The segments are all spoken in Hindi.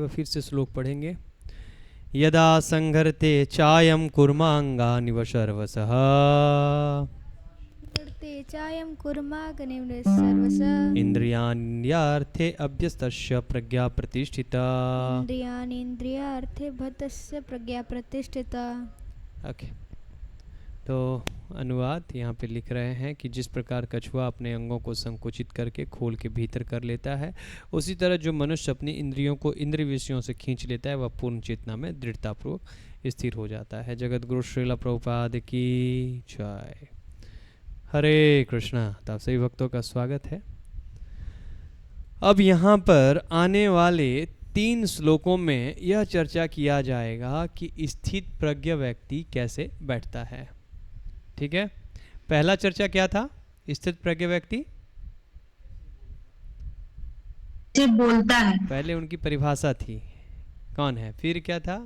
फिर से श्लोक पढ़ेंगे। यदा संघर्ते चायम कुर्मांगानिव सर्वसः करते चायम कुर्माग्निव सर्वसः इंद्रियाण्यार्थे अभ्यस्तस्य प्रज्ञा प्रतिष्ठिता। इंद्रियार्थे भतस्य प्रज्ञा प्रतिष्ठिता। ओके, तो अनुवाद यहाँ पे लिख रहे हैं कि जिस प्रकार कछुआ अपने अंगों को संकुचित करके खोल के भीतर कर लेता है, उसी तरह जो मनुष्य अपनी इंद्रियों को इंद्रिय विषयों से खींच लेता है वह पूर्ण चेतना में दृढ़तापूर्वक स्थिर हो जाता है। जगत गुरु श्रील प्रभुपाद की जय। हरे कृष्णा। तो आप सभी भक्तों का स्वागत है। अब यहाँ पर आने वाले 3 श्लोकों में यह चर्चा किया जाएगा कि स्थित प्रज्ञ व्यक्ति कैसे बैठता है। ठीक है, पहला चर्चा क्या था? स्थित प्रज्ञ व्यक्ति बोलता है, पहले उनकी परिभाषा थी कौन है, फिर क्या था?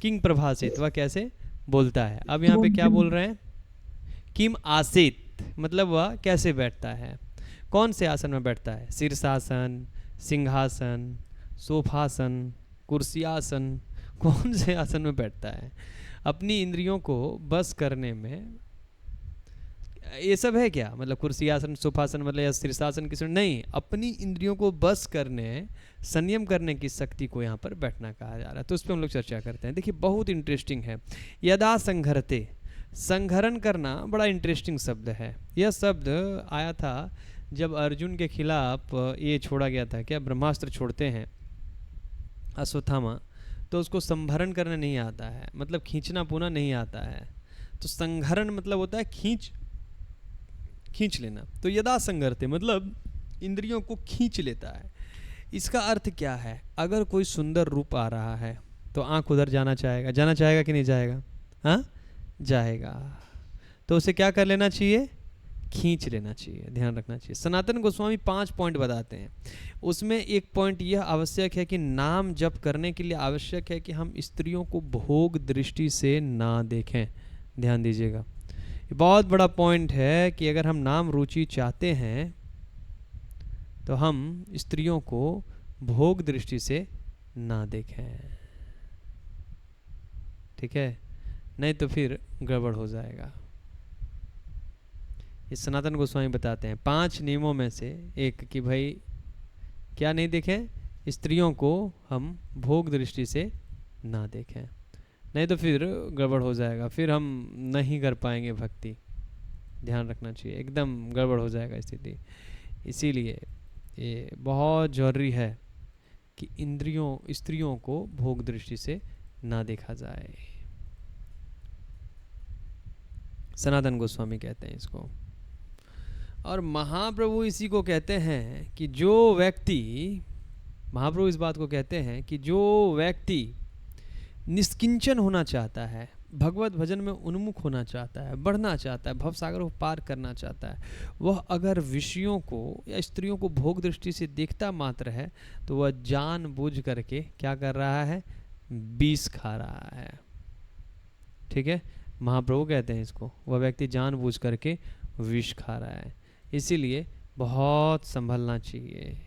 किंग प्रभाषित, वह कैसे बोलता है। अब यहाँ पे क्या बोल रहे हैं? किम आसीत, मतलब वह कैसे बैठता है, कौन से आसन में बैठता है। शीर्षासन, सिंहासन, सोफासन, कुर्सियासन, कौन से आसन में बैठता है। अपनी इंद्रियों को बस करने में ये सब है क्या? मतलब कुर्सियासन, सोफासन मतलब या शीर्षासन किसी नहीं, अपनी इंद्रियों को बस करने, संयम करने की शक्ति को यहाँ पर बैठना कहा जा रहा है। तो उस पर हम लोग चर्चा करते हैं। देखिए बहुत इंटरेस्टिंग है। यदा संघरते, संघरण करना बड़ा इंटरेस्टिंग शब्द है। यह शब्द आया था जब अर्जुन के खिलाफ ये छोड़ा गया था, क्या ब्रह्मास्त्र छोड़ते हैं अश्वत्थामा, तो उसको संभरण करना नहीं आता है, मतलब खींचना पुना नहीं आता है। तो संघरण मतलब होता है खींच लेना। तो यदा संघरते मतलब इंद्रियों को खींच लेता है। इसका अर्थ क्या है? अगर कोई सुंदर रूप आ रहा है तो आंख उधर जाना चाहेगा कि नहीं जाएगा? हाँ, जाएगा। तो उसे क्या कर लेना चाहिए? खींच लेना चाहिए, ध्यान रखना चाहिए। सनातन गोस्वामी 5 पॉइंट बताते हैं। उसमें एक पॉइंट यह आवश्यक है कि नाम जप करने के लिए आवश्यक है कि हम स्त्रियों को भोग दृष्टि से ना देखें। ध्यान दीजिएगा, ये बहुत बड़ा पॉइंट है कि अगर हम नाम रुचि चाहते हैं तो हम स्त्रियों को भोग दृष्टि से ना देखें। ठीक है, नहीं तो फिर गड़बड़ हो जाएगा। ये सनातन गोस्वामी बताते हैं 5 नियमों में से एक कि भाई क्या नहीं देखें? स्त्रियों को हम भोग दृष्टि से ना देखें, नहीं तो फिर गड़बड़ हो जाएगा, फिर हम नहीं कर पाएंगे भक्ति। ध्यान रखना चाहिए, एकदम गड़बड़ हो जाएगा स्थिति। इसीलिए ये बहुत जरूरी है कि स्त्रियों को भोग दृष्टि से ना देखा जाए। सनातन गोस्वामी कहते हैं इसको। और महाप्रभु इसी को कहते हैं कि जो व्यक्ति, महाप्रभु इस बात को कहते हैं कि जो व्यक्ति निष्किंचन होना चाहता है, भगवत भजन में उन्मुख होना चाहता है, बढ़ना चाहता है, भवसागर को पार करना चाहता है, वह अगर विषयों को या स्त्रियों को भोग दृष्टि से देखता मात्र है तो वह जानबूझ करके क्या कर रहा है? विष खा रहा है। ठीक है, महाप्रभु कहते हैं इसको, वह व्यक्ति जानबूझ करके विष खा रहा है। इसीलिए बहुत संभलना चाहिए।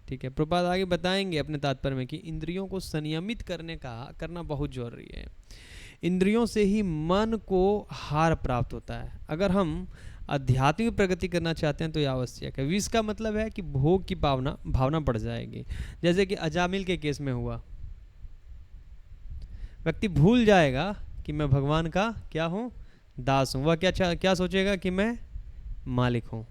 ठीक है, प्रभुपाद आगे बताएंगे अपने तात्पर्य में कि इंद्रियों को संयमित करना बहुत जरूरी है। इंद्रियों से ही मन को हार प्राप्त होता है। अगर हम आध्यात्मिक प्रगति करना चाहते हैं तो यह आवश्यक है। विष का मतलब है कि भोग की भावना बढ़ जाएगी। जैसे कि अजामिल के केस में हुआ, व्यक्ति भूल जाएगा कि मैं भगवान का क्या हूँ? दास हूँ। वह क्या सोचेगा कि मैं मालिक हूँ।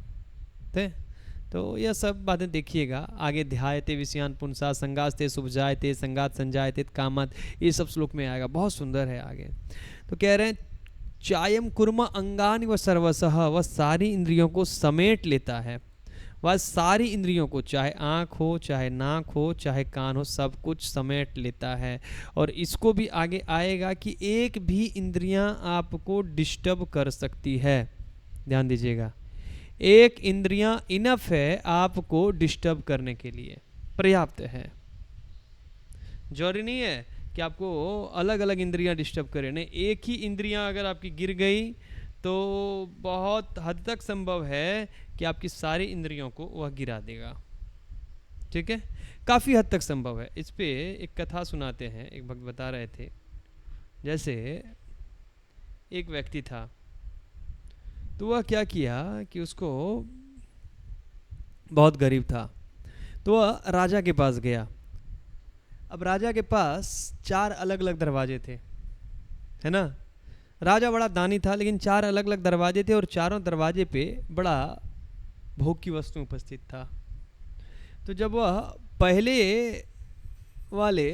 तो यह सब बातें देखिएगा आगे। ध्यायते विषयान पुंसा संगास्ते सुभजायते संगात संजायते कामत, ये सब श्लोक में आएगा, बहुत सुंदर है आगे। तो कह रहे हैं चायम कुर्म अंगानि व सर्वसह, वह सारी इंद्रियों को समेट लेता है। वह सारी इंद्रियों को, चाहे आँख हो, चाहे नाक हो, चाहे कान हो, सब कुछ समेट लेता है। और इसको भी आगे आएगा कि एक भी इंद्रियां आपको डिस्टर्ब कर सकती है। ध्यान दीजिएगा, एक इंद्रियां इनफ है आपको डिस्टर्ब करने के लिए, पर्याप्त है। जरूरी नहीं है कि आपको अलग अलग इंद्रियां डिस्टर्ब करें, नहीं, एक ही इंद्रियां अगर आपकी गिर गई तो बहुत हद तक संभव है कि आपकी सारी इंद्रियों को वह गिरा देगा। ठीक है, काफ़ी हद तक संभव है। इस पे एक कथा सुनाते हैं, एक भक्त बता रहे थे, जैसे एक व्यक्ति था, तो वह क्या किया कि उसको बहुत गरीब था, तो वह राजा के पास गया। अब राजा के पास 4 अलग अलग दरवाजे थे, है ना। राजा बड़ा दानी था, लेकिन 4 अलग अलग दरवाजे थे और चारों दरवाजे पे बड़ा भोग की वस्तु उपस्थित था। तो जब वह पहले वाले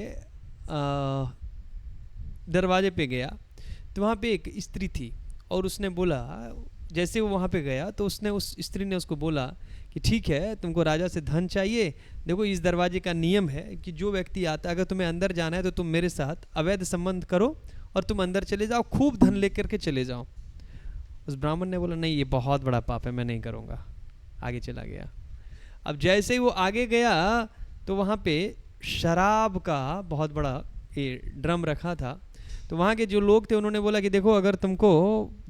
दरवाजे पे गया तो वहाँ पे एक स्त्री थी और उसने बोला, जैसे वो वहाँ पे गया तो उसने उस स्त्री ने उसको बोला कि ठीक है, तुमको राजा से धन चाहिए, देखो इस दरवाजे का नियम है कि जो व्यक्ति आता है, अगर तुम्हें अंदर जाना है तो तुम मेरे साथ अवैध संबंध करो और तुम अंदर चले जाओ, खूब धन लेकर के चले जाओ। उस ब्राह्मण ने बोला नहीं, ये बहुत बड़ा पाप है, मैं नहीं करूँगा। आगे चला गया। अब जैसे ही वो आगे गया तो वहाँ पे शराब का बहुत बड़ा ड्रम रखा था। तो वहाँ के जो लोग थे उन्होंने बोला कि देखो, अगर तुमको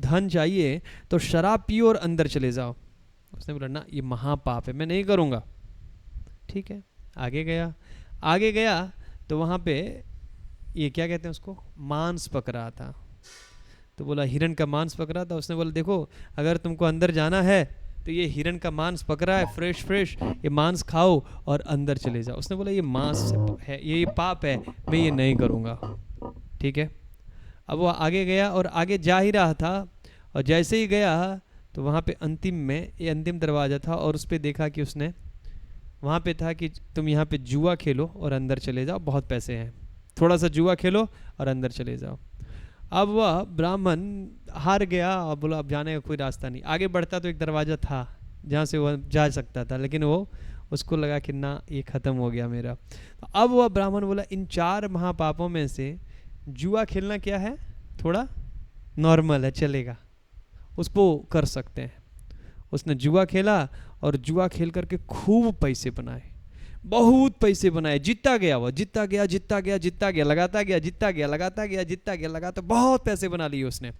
धन चाहिए तो शराब पियो और अंदर चले जाओ। उसने बोला ना, ये महापाप है, मैं नहीं करूँगा। ठीक है, आगे गया। आगे गया तो वहाँ पे ये क्या कहते हैं उसको, मांस पक रहा था। तो बोला हिरण का मांस पक रहा था। उसने बोला देखो, अगर तुमको अंदर जाना है तो ये हिरण का मांस पक रहा है, फ्रेश फ्रेश, ये मांस खाओ और अंदर चले जाओ। उसने बोला ये मांस है, ये पाप है, मैं ये नहीं करूँगा। ठीक है, अब वो आगे गया और आगे जा ही रहा था, और जैसे ही गया तो वहाँ पे अंतिम में, ये अंतिम दरवाज़ा था, और उस पर देखा कि उसने वहाँ पे था कि तुम यहाँ पे जुआ खेलो और अंदर चले जाओ, बहुत पैसे हैं, थोड़ा सा जुआ खेलो और अंदर चले जाओ। अब वह ब्राह्मण हार गया और बोला अब जाने का कोई रास्ता नहीं। आगे बढ़ता तो एक दरवाज़ा था जहाँ से वह जा सकता था, लेकिन वो उसको लगा कि ना, ये ख़त्म हो गया मेरा। तो अब वह ब्राह्मण बोला इन 4 महापापों में से जुआ खेलना क्या है, थोड़ा नॉर्मल है, चलेगा, उसको कर सकते हैं। उसने जुआ खेला और जुआ खेल करके खूब पैसे बनाए, बहुत पैसे बनाए, जीतता गया, वह जीतता गया, जीतता गया, जीतता गया, लगाता गया, जीतता गया, लगाता गया, जीतता गया, लगाता, बहुत पैसे बना लिए उसने।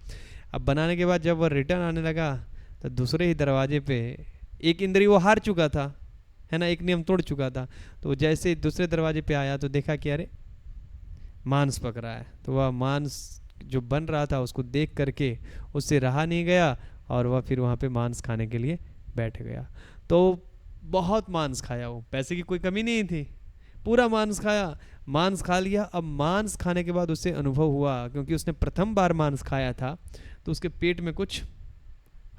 अब बनाने के बाद जब वह रिटर्न आने लगा तो दूसरे ही दरवाजे पे एक इंद्री वो हार चुका था, है ना, एक नियम तोड़ चुका था। तो जैसे दूसरे दरवाजे पे आया तो देखा कि अरे मांस पक रहा है। तो वह मांस जो बन रहा था उसको देख करके उससे रहा नहीं गया और वह फिर वहाँ पे मांस खाने के लिए बैठ गया। तो बहुत मांस खाया, वो पैसे की कोई कमी नहीं थी, पूरा मांस खाया, मांस खा लिया। अब मांस खाने के बाद उसे अनुभव हुआ, क्योंकि उसने प्रथम बार मांस खाया था, तो उसके पेट में कुछ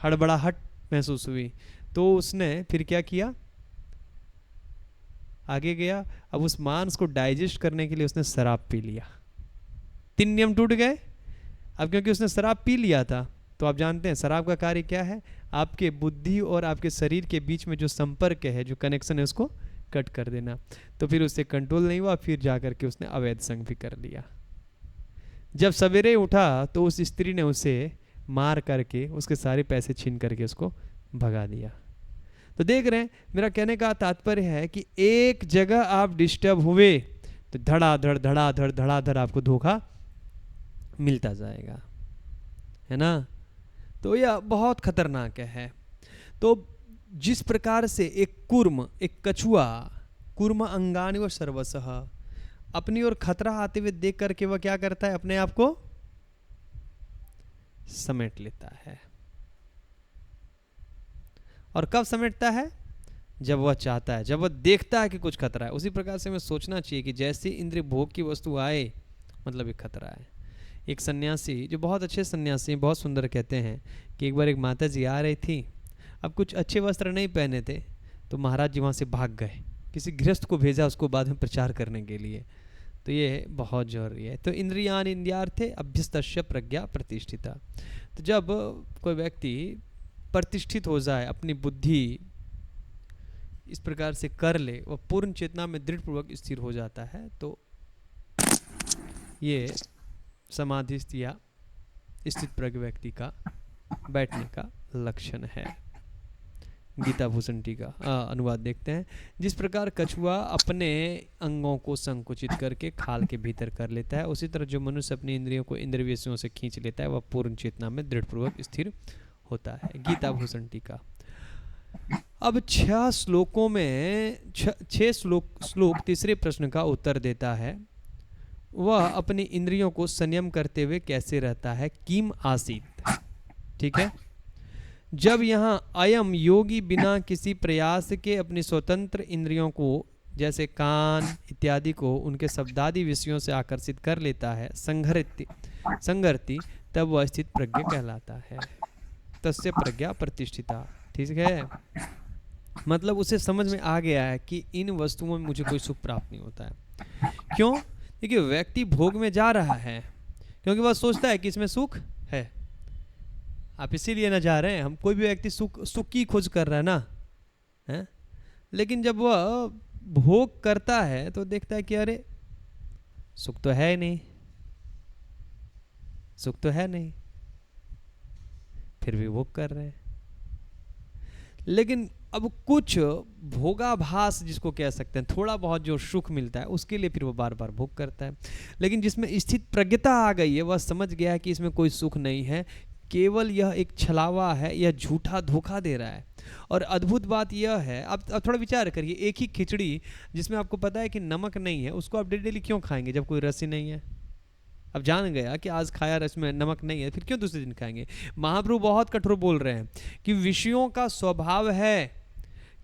हड़बड़ाहट महसूस हुई। तो उसने फिर क्या किया, आगे गया। अब उस मांस को डाइजेस्ट करने के लिए उसने शराब पी लिया। 3 नियम टूट गए। अब क्योंकि उसने शराब पी लिया था, तो आप जानते हैं शराब का कार्य क्या है, आपके बुद्धि और आपके शरीर के बीच में जो संपर्क है, जो कनेक्शन है, उसको कट कर देना। तो फिर उससे कंट्रोल नहीं हुआ, फिर जा करके उसने अवैध संग भी कर लिया। जब सवेरे उठा तो उस स्त्री ने उसे मार करके उसके सारे पैसे छीन करके उसको भगा दिया। तो देख रहे हैं, मेरा कहने का तात्पर्य है कि एक जगह आप डिस्टर्ब हुए तो धड़ाधड़ धड़ाधड़ धड़ाधड़ आपको धोखा मिलता जाएगा, है ना। तो यह बहुत खतरनाक है। तो जिस प्रकार से एक कुर्म, एक कछुआ, कुर्म अंगानि व सर्वसः, अपनी ओर खतरा आते हुए देख करके वह क्या करता है, अपने आप को समेट लेता है। और कब समेटता है, जब वह चाहता है, जब वह देखता है कि कुछ खतरा है। उसी प्रकार से हमें सोचना चाहिए कि जैसे इंद्रिय भोग की वस्तु आए, मतलब एक खतरा है। एक सन्यासी, जो बहुत अच्छे सन्यासी, बहुत सुंदर कहते हैं कि एक बार एक माता जी आ रही थी, अब कुछ अच्छे वस्त्र नहीं पहने थे, तो महाराज जी वहाँ से भाग गए, किसी गृहस्थ को भेजा उसको बाद में प्रचार करने के लिए। तो ये बहुत जरूरी है। तो इंद्रियान इंद्रियार्थे अभ्यस्तस्य प्रज्ञा प्रतिष्ठिता। तो जब कोई व्यक्ति प्रतिष्ठित हो जाए, अपनी बुद्धि इस प्रकार से कर ले, वह पूर्ण चेतना में दृढ़पूर्वक स्थिर हो जाता है, तो ये समाधिस्थ या स्थित प्रज्ञ व्यक्ति का बैठने का लक्षण है। गीता भूषण टीका अनुवाद देखते हैं। जिस प्रकार कछुआ अपने अंगों को संकुचित करके खाल के भीतर कर लेता है, उसी तरह जो मनुष्य अपनी इंद्रियों को इंद्रिय विषयों से खींच लेता है, वह पूर्ण चेतना में दृढ़पूर्वक स्थिर होता है। गीता भूषण टीका। अब 6 श्लोकों में 6 श्लोक तीसरे प्रश्न का उत्तर देता है। वह अपनी इंद्रियों को संयम करते हुए कैसे रहता है, किम आसीत। ठीक है, जब यहाँ अयम योगी बिना किसी प्रयास के अपनी स्वतंत्र इंद्रियों को जैसे कान इत्यादि को उनके शब्दादि विषयों से आकर्षित कर लेता है, संगरति, तब वह स्थित प्रज्ञ कहलाता है। तस्य प्रज्ञा प्रतिष्ठिता। ठीक है, मतलब उसे समझ में आ गया है कि इन वस्तुओं में मुझे कोई सुख प्राप्त नहीं होता है। क्यों? क्योंकि व्यक्ति भोग में जा रहा है, क्योंकि वह सोचता है कि इसमें सुख है। आप इसीलिए ना जा रहे हैं। हम कोई भी व्यक्ति सुख की खोज कर रहा है ना, है? लेकिन जब वह भोग करता है तो देखता है कि अरे सुख तो है नहीं, सुख तो है नहीं, फिर भी भोग कर रहे हैं। लेकिन अब कुछ भोगाभास जिसको कह सकते हैं, थोड़ा बहुत जो सुख मिलता है उसके लिए फिर वो बार बार भोग करता है। लेकिन जिसमें स्थित प्रज्ञता आ गई है, वह समझ गया है कि इसमें कोई सुख नहीं है, केवल यह एक छलावा है, यह झूठा धोखा दे रहा है। और अद्भुत बात यह है, अब थोड़ा विचार करिए, एक ही खिचड़ी जिसमें आपको पता है कि नमक नहीं है, उसको आप डेली क्यों खाएंगे जब कोई रस ही नहीं है? अब जान गया कि आज खाया रस में नमक नहीं है, फिर क्यों दूसरे दिन खाएंगे? महाप्रभु बहुत कठोर बोल रहे हैं कि विषयों का स्वभाव है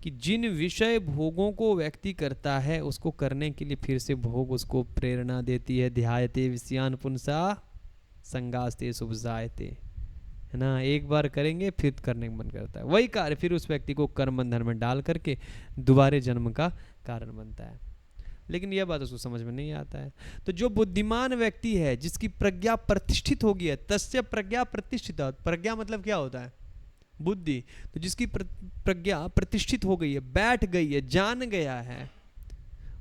कि जिन विषय भोगों को व्यक्ति करता है उसको करने के लिए फिर से भोग उसको प्रेरणा देती है। ध्यायते विषयान पुंसा संगास्ते सुबजायते, है ना। एक बार करेंगे फिर करने का मन करता है, वही कार्य फिर उस व्यक्ति को कर्म बंधन में डाल करके दोबारे जन्म का कारण बनता है। लेकिन यह बात उसको समझ में नहीं आता है। तो जो बुद्धिमान व्यक्ति है, जिसकी प्रज्ञा प्रतिष्ठित हो गई है, तस्य प्रज्ञा प्रतिष्ठित। प्रज्ञा मतलब क्या होता है? बुद्धि। तो जिसकी प्रज्ञा प्रतिष्ठित हो गई है, बैठ गई है, जान गया है,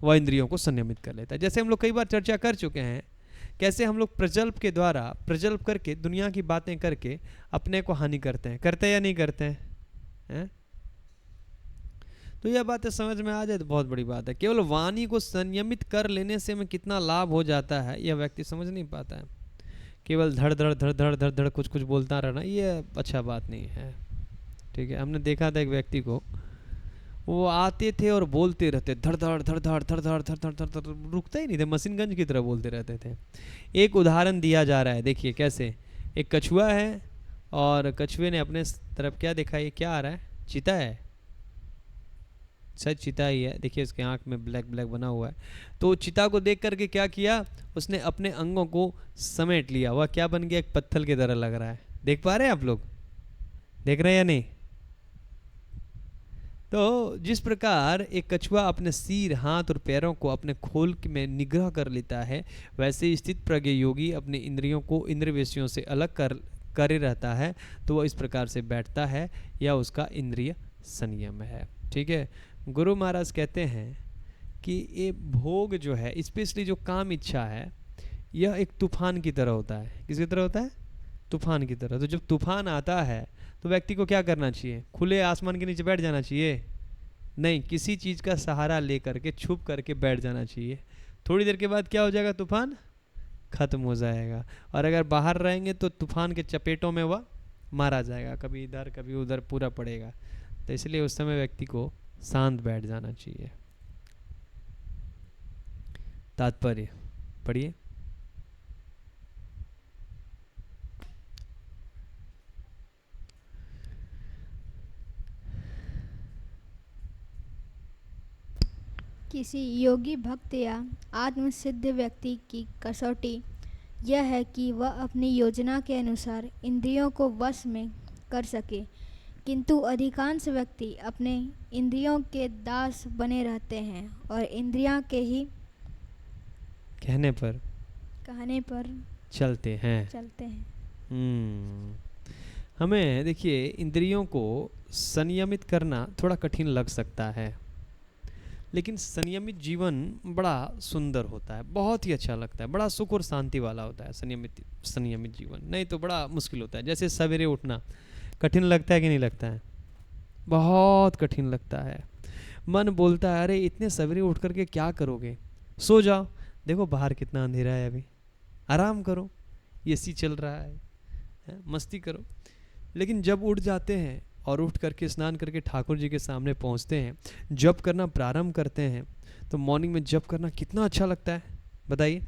वह इंद्रियों को संयमित कर लेता है। जैसे हम लोग कई बार चर्चा कर चुके हैं, कैसे हम लोग प्रजल्प के द्वारा प्रजल्प करके दुनिया की बातें करके अपने को हानि करते हैं या नहीं करते हैं? तो यह बातें समझ में आ जाए तो बहुत बड़ी बात है। केवल वाणी को संयमित कर लेने से हमें कितना लाभ हो जाता है यह व्यक्ति समझ नहीं पाता है। केवल धड़ धड़ धड़ धड़ धड़ धड़ कुछ कुछ बोलता रहना ये अच्छा बात नहीं है। ठीक है, हमने देखा था एक व्यक्ति को, वो आते थे और बोलते रहते धड़ धड़ धड़ धड़ धड़ धड़ धड़ धड़ धड़, रुकते ही नहीं थे, मशीन गंज की तरह बोलते रहते थे। एक उदाहरण दिया जा रहा है, देखिए कैसे। एक कछुआ है और कछुए ने अपने तरफ क्या देखा, ये क्या आ रहा है? चीता है, सच चीता ही है। देखिए उसके आंख में ब्लैक ब्लैक बना हुआ है। तो चीता को देख करके क्या किया, उसने अपने अंगों को समेट लिया। वह क्या बन गया? एक पत्थर की तरह लग रहा है। देख पा रहे हैं आप लोग? देख रहे हैं या नहीं? तो जिस प्रकार एक कछुआ अपने सिर, हाथ और पैरों को अपने खोल में निग्रह कर लेता है, वैसे स्थित प्रज्ञ योगी अपने इंद्रियों को इंद्रिय विषयों से अलग करे रहता है। तो वह इस प्रकार से बैठता है, या उसका इंद्रिय संयम है। ठीक है, गुरु महाराज कहते हैं कि ये भोग जो है, स्पेशली जो काम इच्छा है, यह एक तूफान की तरह होता है। किसकी तरह होता है? तूफान की तरह। तो जब तूफान आता है तो व्यक्ति को क्या करना चाहिए? खुले आसमान के नीचे बैठ जाना चाहिए? नहीं, किसी चीज़ का सहारा लेकर के छुप करके बैठ जाना चाहिए। थोड़ी देर के बाद क्या हो जाएगा? तूफान खत्म हो जाएगा। और अगर बाहर रहेंगे तो तूफान के चपेटों में वह मारा जाएगा, कभी इधर कभी उधर पूरा पड़ेगा। तो इसलिए उस समय व्यक्ति को शांत बैठ जाना चाहिए। तात्पर्य पढ़िए। किसी योगी भक्त या आत्मसिद्ध व्यक्ति की कसौटी यह है कि वह अपनी योजना के अनुसार इंद्रियों को वश में कर सके, किंतु अधिकांश व्यक्ति अपने इंद्रियों के दास बने रहते हैं और इंद्रियां के ही कहने पर चलते हैं। हमें देखिए, इंद्रियों को संयमित करना थोड़ा कठिन लग सकता है, लेकिन संयमित जीवन बड़ा सुंदर होता है, बहुत ही अच्छा लगता है, बड़ा सुख और शांति वाला होता है संयमित जीवन। नहीं तो बड़ा मुश्किल होता है। जैसे सवेरे उठना कठिन लगता है कि नहीं लगता है? बहुत कठिन लगता है। मन बोलता है अरे इतने सवेरे उठ करके क्या करोगे, सो जाओ, देखो बाहर कितना अंधेरा है, अभी आराम करो, एसी चल रहा है, मस्ती करो। लेकिन जब उठ जाते हैं और उठ करके स्नान करके ठाकुर जी के सामने पहुंचते हैं, जप करना प्रारंभ करते हैं, तो मॉर्निंग में जप करना कितना अच्छा लगता है बताइए।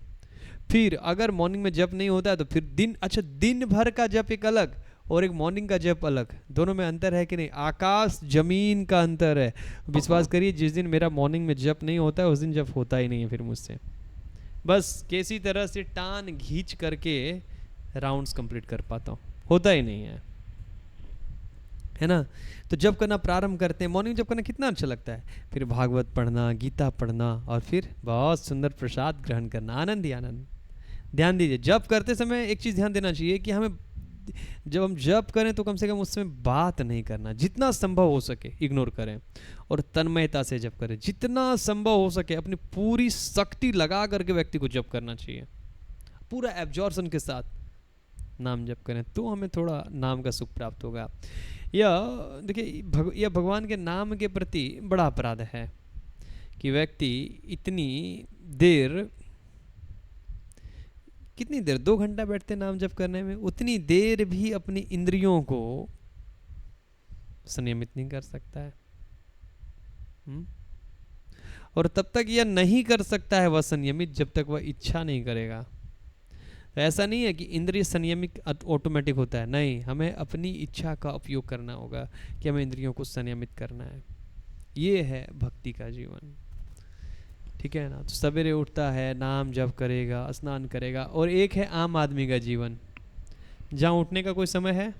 फिर अगर मॉर्निंग में जप नहीं होता है तो फिर दिन भर का जप एक अलग और एक मॉर्निंग का जप अलग, दोनों में अंतर है कि नहीं? आकाश जमीन का अंतर है। विश्वास करिए, जिस दिन मेरा मॉर्निंग में जप नहीं होता है उस दिन जप होता ही नहीं है फिर मुझसे। बस किसी तरह से टान खींच करके राउंड्स कंप्लीट कर पाता हूँ, होता ही नहीं है ना। तो जब करना प्रारंभ करते हैं, मॉर्निंग जब करना कितना अच्छा लगता है। फिर भागवत पढ़ना, गीता पढ़ना और फिर बहुत सुंदर प्रसाद ग्रहण करना, आनंद ही आनंद। ध्यान दीजिए, जप करते समय एक चीज़ ध्यान देना चाहिए कि हमें जब हम जप करें तो कम से कम उस समय बात नहीं करना, जितना संभव हो सके इग्नोर करें और तन्मयता से जप करें। जितना संभव हो सके अपनी पूरी शक्ति लगा करके व्यक्ति को जप करना चाहिए, पूरा एब्जॉर्शन के साथ नाम जप करें तो हमें थोड़ा नाम का सुख प्राप्त होगा। यह देखिए यह भगवान के नाम के प्रति बड़ा अपराध है कि व्यक्ति इतनी देर, कितनी देर, 2 घंटा बैठते नाम जप करने में, उतनी देर भी अपनी इंद्रियों को संयमित नहीं कर सकता है। और तब तक यह नहीं कर सकता है वह संयमित जब तक वह इच्छा नहीं करेगा। तो ऐसा नहीं है कि इंद्रिय संयमित ऑटोमेटिक होता है, नहीं, हमें अपनी इच्छा का उपयोग करना होगा कि हमें इंद्रियों को संयमित करना है। ये है भक्ति का जीवन, ठीक है ना। तो सवेरे उठता है, नाम जप करेगा, स्नान करेगा। और एक है आम आदमी का जीवन, जहाँ उठने का कोई समय है?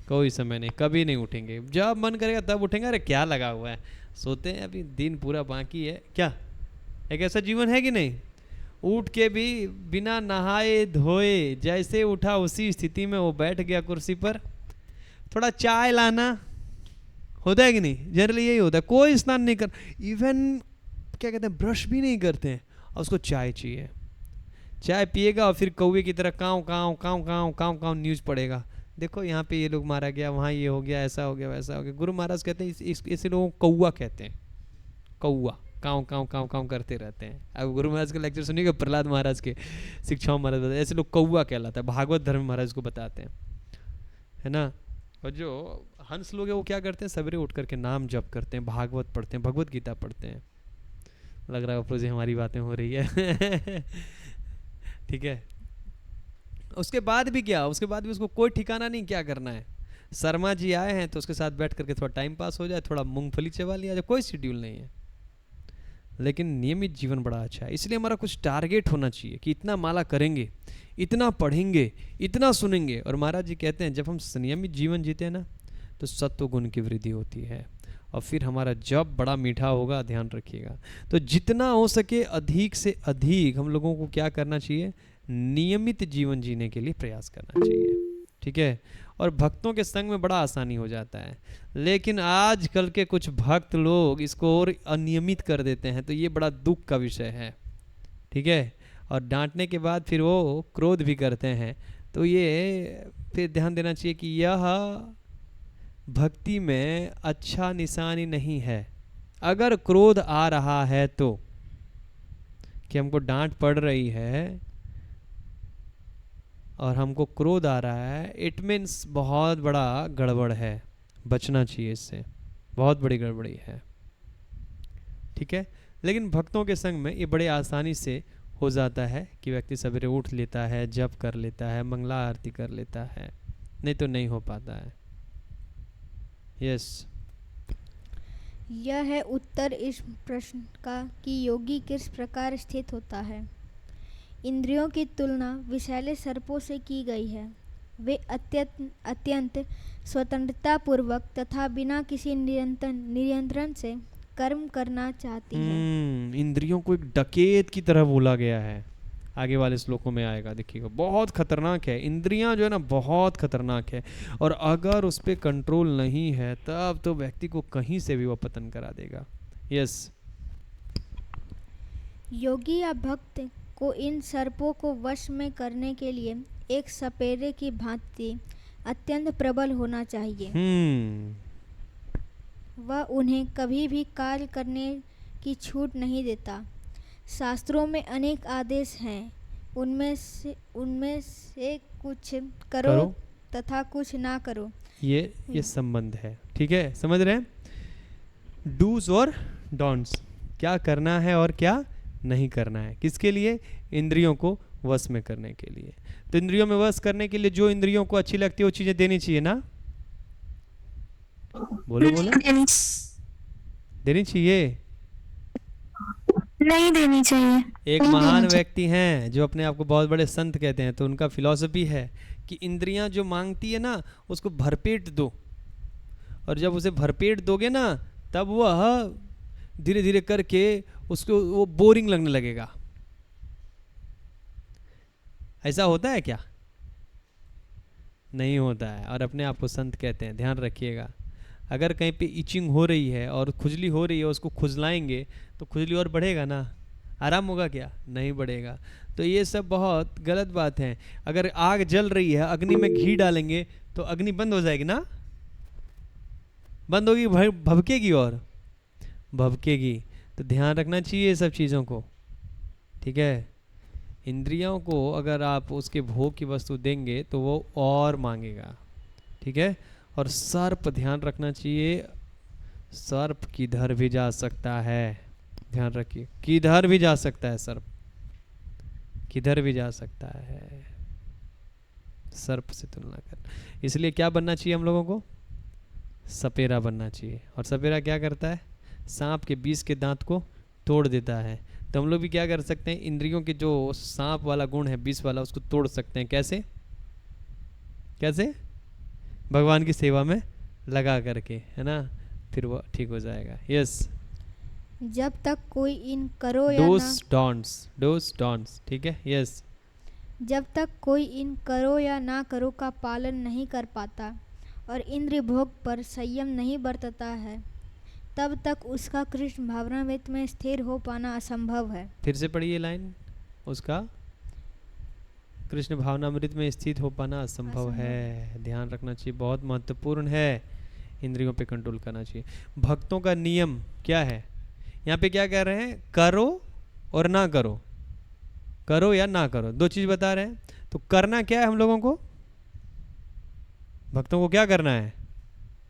कोई समय नहीं, कभी नहीं उठेंगे, जब मन करेगा तब उठेंगे। अरे क्या लगा हुआ है, सोते हैं, अभी दिन पूरा बाकी है क्या? एक ऐसा जीवन है कि नहीं? उठ के भी बिना नहाए धोए जैसे उठा उसी स्थिति में वो बैठ गया कुर्सी पर, थोड़ा चाय लाना होता है कि नहीं? जनरली यही होता है। कोई स्नान नहीं कर, इवन क्या कहते हैं, ब्रश भी नहीं करते हैं और उसको चाय चाहिए। चाय पिएगा और फिर कौवे की तरह काँव काँव काँव काँव काँव काँव न्यूज़ पढ़ेगा, देखो यहाँ पे ये लोग मारा गया, वहाँ ये हो गया, ऐसा हो गया, वैसा हो गया। गुरु महाराज कहते हैं ऐसे लोगों को कौवा कहते हैं, कौवा काँव काँव काँव काँव करते रहते हैं। अब गुरु महाराज के लेक्चर सुनिएगा, प्रहलाद महाराज के, शिक्षाओं महाराज बताते हैं, ऐसे लोग कौवा कहलाता है, भागवत धर्म महाराज को बताते हैं, है ना। और जो हंस लोग हैं वो क्या करते हैं, सवेरे उठ करके नाम जप करते हैं, भागवत पढ़ते हैं, भगवत गीता पढ़ते हैं। लग रहा है अफरोज जी हमारी बातें हो रही है ठीक है। उसके बाद भी क्या, उसके बाद भी उसको कोई ठिकाना नहीं क्या करना है। शर्मा जी आए हैं तो उसके साथ बैठ करके थोड़ा टाइम पास हो जाए, थोड़ा मूंगफली चबा लिया जाए, कोई शेड्यूल नहीं है। लेकिन नियमित जीवन बड़ा अच्छा है। इसलिए हमारा कुछ टारगेट होना चाहिए कि इतना माला करेंगे, इतना पढ़ेंगे, इतना सुनेंगे। और महाराज जी कहते हैं जब हम संयमित जीवन जीते हैं ना तो सत्व गुण की वृद्धि होती है और फिर हमारा जब बड़ा मीठा होगा, ध्यान रखिएगा। तो जितना हो सके अधिक से अधिक हम लोगों को क्या करना चाहिए, नियमित जीवन जीने के लिए प्रयास करना चाहिए, ठीक है। और भक्तों के संग में बड़ा आसानी हो जाता है। लेकिन आजकल के कुछ भक्त लोग इसको और अनियमित कर देते हैं, तो ये बड़ा दुख का विषय है, ठीक है। और डांटने के बाद फिर वो क्रोध भी करते हैं, तो ये फिर ध्यान देना चाहिए कि यह भक्ति में अच्छा निशानी नहीं है। अगर क्रोध आ रहा है तो, कि हमको डांट पड़ रही है और हमको क्रोध आ रहा है, इट मीन्स बहुत बड़ा गड़बड़ है, बचना चाहिए इससे, बहुत बड़ी गड़बड़ी है, ठीक है। लेकिन भक्तों के संग में ये बड़े आसानी से हो जाता है कि व्यक्ति सवेरे उठ लेता है, जप कर लेता है, मंगला आरती कर लेता है, नहीं तो नहीं हो पाता है। यस। यह है उत्तर इस प्रश्न का कि योगी किस प्रकार स्थित होता है। इंद्रियों की तुलना विषैले सर्पों से की गई है। वे अत्यंत स्वतंत्रता पूर्वक तथा बिना किसी नियंत्रण से कर्म करना चाहती है। इंद्रियों को एक डकैत की तरह बोला गया है, आगे वाले श्लोकों में आएगा, देखिएगा, बहुत खतरनाक है। इंद्रियां जो है ना बहुत खतरनाक है, और अगर उस पर कंट्रोल नहीं है तब तो व्यक्ति को कहीं से भी वह पतन करा देगा। यस। योगी या भक्त को इन सर्पों को वश में करने के लिए एक सपेरे की भांति अत्यंत प्रबल होना चाहिए। वह उन्हें कभी भी कार्य करने की छूट नहीं देता। शास्त्रों में अनेक आदेश हैं, उनमें से कुछ करो तथा कुछ ना करो। ये संबंध है। ठीक है, समझ रहे हैं? डूज और डोंट्स, क्या करना है और क्या नहीं करना है, किसके लिए? इंद्रियों को वश में करने के लिए। तो इंद्रियों में वश करने के लिए जो इंद्रियों को अच्छी लगती है वो चीजें देनी चाहिए ना? बोलो बोलो, देनी चाहिए? नहीं देनी चाहिए। एक नहीं महान देनी चाहिए। व्यक्ति हैं जो अपने आप को बहुत बड़े संत कहते हैं, तो उनका फिलॉसफी है कि इंद्रियां जो मांगती है ना उसको भरपेट दो, और जब उसे भरपेट दोगे ना तब वह धीरे धीरे करके उसको वो बोरिंग लगने लगेगा। ऐसा होता है क्या? नहीं होता है। और अपने आप को संत कहते हैं, ध्यान रखिएगा। अगर कहीं पे इचिंग हो रही है और खुजली हो रही है, उसको खुजलाएंगे तो खुजली और बढ़ेगा ना? आराम होगा क्या? नहीं बढ़ेगा। तो ये सब बहुत गलत बात है। अगर आग जल रही है, अग्नि में घी डालेंगे तो अग्नि बंद हो जाएगी ना? बंद होगी, भभकेगी और भभकेगी। तो ध्यान रखना चाहिए ये सब चीज़ों को। ठीक है, इंद्रियों को अगर आप उसके भोग की वस्तु देंगे तो वो और मांगेगा। ठीक है, और सर्प, ध्यान रखना चाहिए, सर्प किधर भी जा सकता है। ध्यान रखिए, किधर भी जा सकता है सर्प, किधर भी जा सकता है सर्प से तुलना कर। इसलिए क्या बनना चाहिए हम लोगों को? सपेरा बनना चाहिए। और सपेरा क्या करता है? सांप के 20 के दांत को तोड़ देता है। तो हम लोग भी क्या कर सकते हैं? इंद्रियों के जो सांप वाला गुण है, 20 वाला, उसको तोड़ सकते हैं। कैसे? कैसे? भगवान की सेवा में लगा करके, है ना? फिर वो ठीक हो जाएगा। यस, जब तक कोई इन करो या ना डोस डॉन्ट्स। ठीक है, यस। जब तक कोई इन करो या ना करो का पालन नहीं कर पाता और इंद्रिय भोग पर संयम नहीं बरतता है, तब तक उसका कृष्ण भावनामृत में स्थिर हो पाना असंभव है। फिर से पढ़िए लाइन उसका। कृष्ण भावनामृत में स्थित हो पाना असंभव है। ध्यान रखना चाहिए, बहुत महत्वपूर्ण है। इंद्रियों पे कंट्रोल करना चाहिए। भक्तों का नियम क्या है? यहाँ पे क्या कह रहे हैं? करो और ना करो, करो या ना करो, दो चीज बता रहे हैं। तो करना क्या है हम लोगों को? भक्तों को क्या करना है?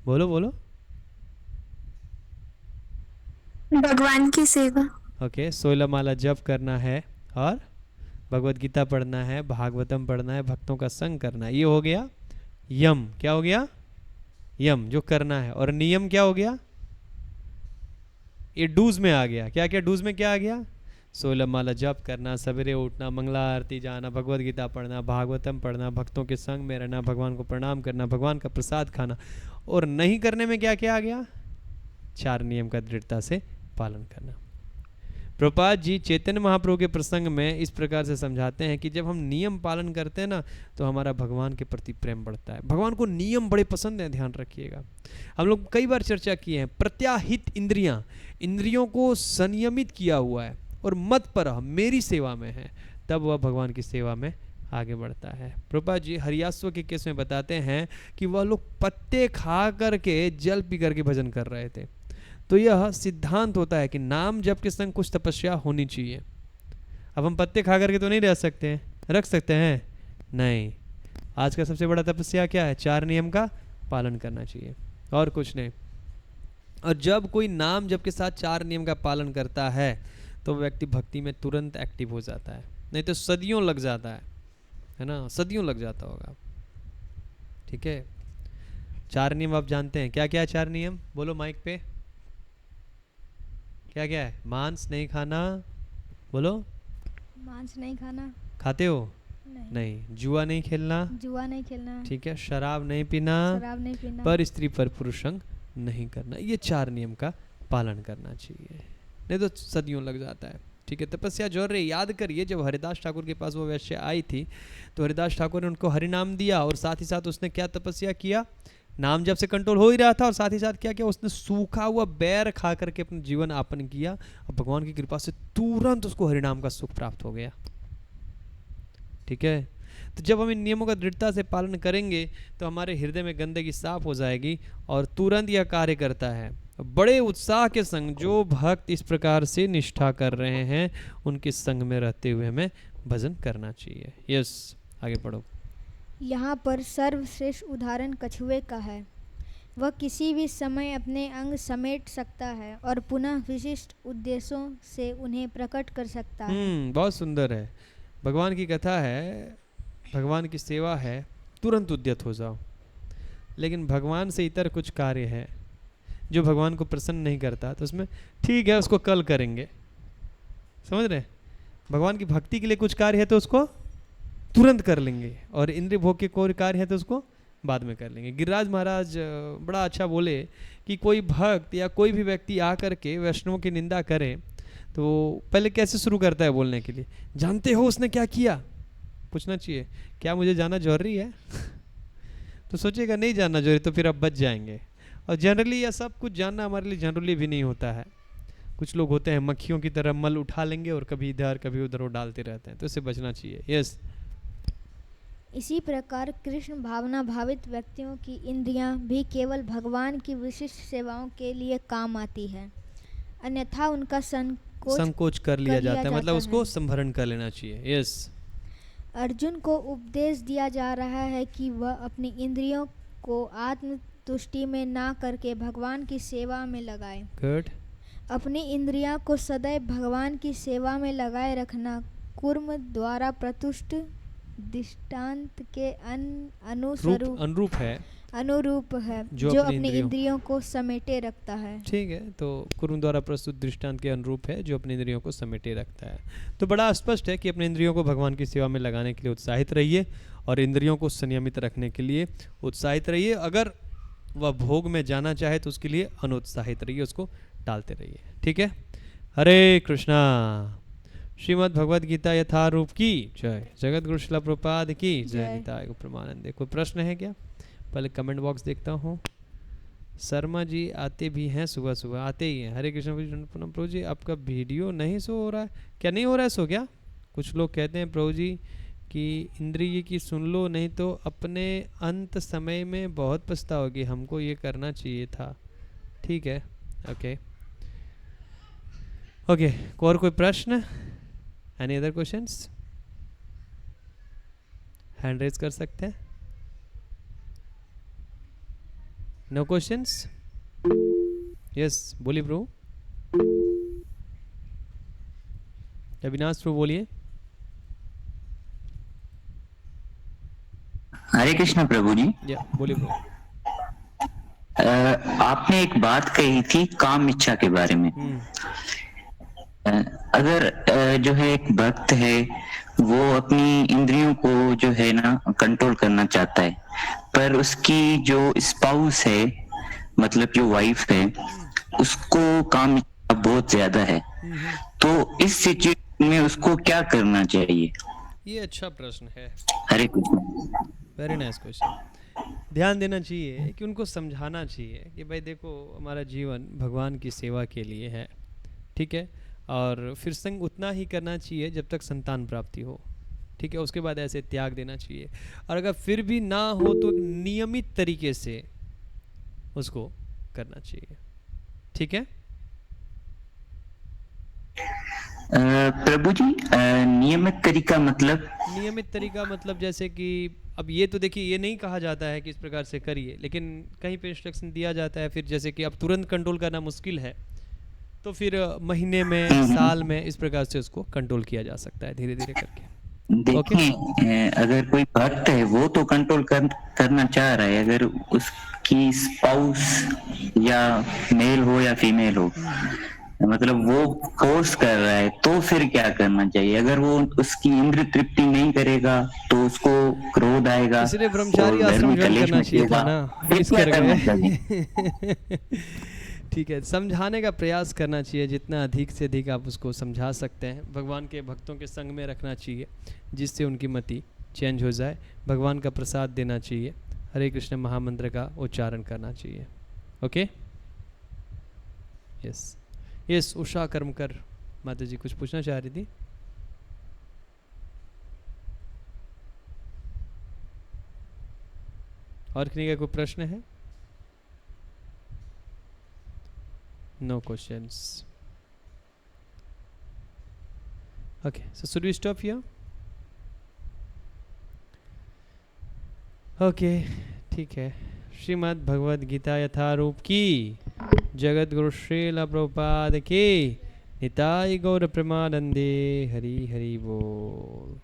बोलो बोलो। भगवान की सेवा। ओके, 16 माला जप करना है और भगवत गीता पढ़ना है, भागवतम पढ़ना है, भक्तों का संग करना है। ये हो गया यम। क्या हो गया? यम, जो करना है। और नियम क्या हो गया? ये डूज में आ गया। क्या क्या डूज में क्या आ गया? 16 माला जप करना, सवेरे उठना, मंगला आरती जाना, भगवत गीता पढ़ना, भागवतम पढ़ना, भक्तों के संग में रहना, भगवान को प्रणाम करना, भगवान का प्रसाद खाना। और नहीं करने में क्या क्या आ गया? 4 नियम का दृढ़ता से पालन करना। प्रभुपाद जी चैतन्य महाप्रभु के प्रसंग में इस प्रकार से समझाते हैं कि जब हम नियम पालन करते हैं ना तो हमारा भगवान के प्रति प्रेम बढ़ता है। भगवान को नियम बड़े पसंद हैं, ध्यान रखिएगा। हम लोग कई बार चर्चा किए हैं, प्रत्याहित इंद्रियां, इंद्रियों को संयमित किया हुआ है और मत पर मेरी सेवा में है, तब वह भगवान की सेवा में आगे बढ़ता है। प्रभुपाद जी हरियास्व के केस में बताते हैं कि वह लोग पत्ते खा करके जल पी करके भजन कर रहे थे। तो यह सिद्धांत होता है कि नाम जप के संग कुछ तपस्या होनी चाहिए। अब हम पत्ते खा करके तो नहीं रह सकते हैं, रख सकते हैं? नहीं। आज का सबसे बड़ा तपस्या क्या है? 4 नियम का पालन करना चाहिए और कुछ नहीं। और जब कोई नाम जप के साथ 4 नियम का पालन करता है तो व्यक्ति भक्ति में तुरंत एक्टिव हो जाता है, नहीं तो सदियों लग जाता है ना? सदियों लग जाता होगा। ठीक है, 4 नियम आप जानते हैं। क्या क्या है 4 नियम? बोलो माइक पे। क्या क्या है? मांस नहीं खाना। बोलो। मांस नहीं खाना। खाते हो? नहीं। जुआ नहीं खेलना। जुआ नहीं खेलना। ठीक है, शराब नहीं पीना। शराब नहीं पीना। पर स्त्री पर पुरुष संग नहीं करना। ये 4 नियम का पालन करना चाहिए, नहीं तो सदियों लग जाता है। ठीक है, तपस्या जोर रही। याद करिए जब हरिदास ठाकुर के पास वो वैश्य आई थी तो हरिदास ठाकुर ने उनको हरिनाम दिया और साथ ही साथ उसने क्या तपस्या किया? नाम जब से कंट्रोल हो ही रहा था और साथ ही साथ क्या किया? उसने सूखा हुआ बैर खा करके अपना जीवन यापन किया और भगवान की कृपा से तुरंत उसको हरिनाम का सुख प्राप्त हो गया। ठीक है, तो जब हम इन नियमों का दृढ़ता से पालन करेंगे तो हमारे हृदय में गंदगी साफ हो जाएगी और तुरंत यह कार्य करता है। बड़े उत्साह के संग जो भक्त इस प्रकार से निष्ठा कर रहे हैं उनके संग में रहते हुए हमें भजन करना चाहिए। यस, आगे पढ़ो। यहाँ पर सर्वश्रेष्ठ उदाहरण कछुए का है। वह किसी भी समय अपने अंग समेट सकता है और पुनः विशिष्ट उद्देश्यों से उन्हें प्रकट कर सकता है। बहुत सुंदर है। भगवान की कथा है, भगवान की सेवा है, तुरंत उद्यत हो जाओ। लेकिन भगवान से इतर कुछ कार्य है जो भगवान को प्रसन्न नहीं करता, तो उसमें ठीक है, उसको कल करेंगे। समझ रहे? भगवान की भक्ति के लिए कुछ कार्य है तो उसको तुरंत कर लेंगे, और इंद्रिय भोग के कोई कार्य है तो उसको बाद में कर लेंगे। गिरिराज महाराज बड़ा अच्छा बोले कि कोई भक्त या कोई भी व्यक्ति आकर के वैष्णवों की निंदा करे तो पहले कैसे शुरू करता है बोलने के लिए? जानते हो उसने क्या किया? पूछना चाहिए, क्या मुझे जानना जरूरी है? तो सोचेगा नहीं जानना जरूरी, तो फिर अब बच जाएंगे। और जनरली यह सब कुछ जानना हमारे लिए जनरली भी नहीं होता है। कुछ लोग होते हैं मक्खियों की तरह मल उठा लेंगे और कभी इधर कभी उधर वो डालते रहते हैं, तो इससे बचना चाहिए। यस। इसी प्रकार कृष्ण भावना भावित व्यक्तियों की इंद्रियां भी केवल भगवान की विशिष्ट सेवाओं के लिए काम आती है, अन्यथा उनका संकोच कर लिया जाता है, मतलब उसको संभरण कर लेना चाहिए। यस। अर्जुन को उपदेश दिया जा रहा है कि वह अपनी इंद्रियों को आत्म तुष्टि में ना करके भगवान की सेवा में लगाए। गुड। अपनी इंद्रियां को सदैव भगवान की सेवा में लगाए रखना कुर्म द्वारा प्रतुष्ट दृष्टांत के अनुरूप है जो अपनी इंद्रियों को समेटे रखता है। ठीक है, तो कुर्म द्वारा प्रस्तुत दृष्टांत के अनुरूप है जो अपनी इंद्रियों को समेटे रखता है। तो बड़ा स्पष्ट है कि अपनी इंद्रियों को भगवान की सेवा में लगाने के लिए उत्साहित रहिए और इंद्रियों को संयमित रखने के लिए उत्साहित रहिए। अगर वह भोग में जाना चाहे तो उसके लिए अनुत्साहित रहिए, उसको टालते रहिए। ठीक है। हरे कृष्णा। श्रीमद् भगवद गीता यथारूप की जय। जगत गुरु श्रील प्रभुपाद की जय। निताय गौर प्रेमानंद। कोई प्रश्न है क्या? पहले कमेंट बॉक्स देखता हूँ। शर्मा जी आते भी हैं, सुबह सुबह आते ही हैं। हरे कृष्ण प्रभु जी, आपका वीडियो नहीं शो हो रहा है क्या? नहीं हो रहा है शो क्या? कुछ लोग कहते हैं प्रभु जी कि इंद्रिय की सुन लो, नहीं तो अपने अंत समय में बहुत पछताओगे, हमको ये करना चाहिए था। ठीक है, ओके ओके। और कोई प्रश्न? Any other questions? Hand raise कर सकते हैं। Know questions? यस, बोलिए प्रभु। अविनाश प्रभु बोलिए। हरे कृष्ण प्रभु जी। या बोलिए प्रभु। आपने एक बात कही थी काम इच्छा के बारे में। अगर जो है एक भक्त है वो अपनी इंद्रियों को जो है ना कंट्रोल करना चाहता है, पर उसकी जो स्पाउस है, मतलब जो वाइफ है, उसको काम इच्छा बहुत ज्यादा है, तो इस सिचुएशन में उसको क्या करना चाहिए? ये अच्छा प्रश्न है। Hare Krishna. Very nice question. ध्यान देना चाहिए कि उनको समझाना चाहिए कि भाई देखो, हमारा जीवन भगवान की सेवा के लिए है, ठीक है, और फिर संग उतना ही करना चाहिए जब तक संतान प्राप्ति हो, ठीक है, उसके बाद ऐसे त्याग देना चाहिए। और अगर फिर भी ना हो तो नियमित तरीके से उसको करना चाहिए। ठीक है प्रभु जी, नियमित तरीका मतलब? नियमित तरीका मतलब जैसे कि अब ये तो देखिए, ये नहीं कहा जाता है कि इस प्रकार से करिए, लेकिन कहीं पे इंस्ट्रक्शन दिया जाता है। फिर जैसे कि अब तुरंत कंट्रोल करना मुश्किल है, तो फिर महीने में, साल में, इस प्रकार से उसको कंट्रोल किया जा सकता है धीरे धीरे करके। देखिए, अगर कोई भक्त है वो तो कंट्रोल करना चाह रहा है, अगर उसकी स्पाउस या मेल हो या फीमेल हो, मतलब वो फोर्स कर रहा है, तो फिर क्या करना चाहिए? अगर वो उसकी इंद्र तृप्ति नहीं करेगा तो उसको क्रोध आएगा, इसलिए ब्रह्मचारी आश्रम ज्वाइन करना चाहिए था ना, मिस कर गए। ठीक है, समझाने का प्रयास करना चाहिए, जितना अधिक से अधिक आप उसको समझा सकते हैं। भगवान के भक्तों के संग में रखना चाहिए जिससे उनकी मति चेंज हो जाए। भगवान का प्रसाद देना चाहिए, हरे कृष्ण महामंत्र का उच्चारण करना चाहिए। Okay, yes yes. Usha Karmakar माता जी कुछ पूछना चाह रही थी। और किसी का कोई प्रश्न है? No questions. Okay, so should we stop here? Okay, ठीक है। श्रीमद् भगवद गीता यथारूप की, जगत गुरु श्रील प्रभुपाद की, निताई गौर प्रेमानंदे, हरि हरि बोल।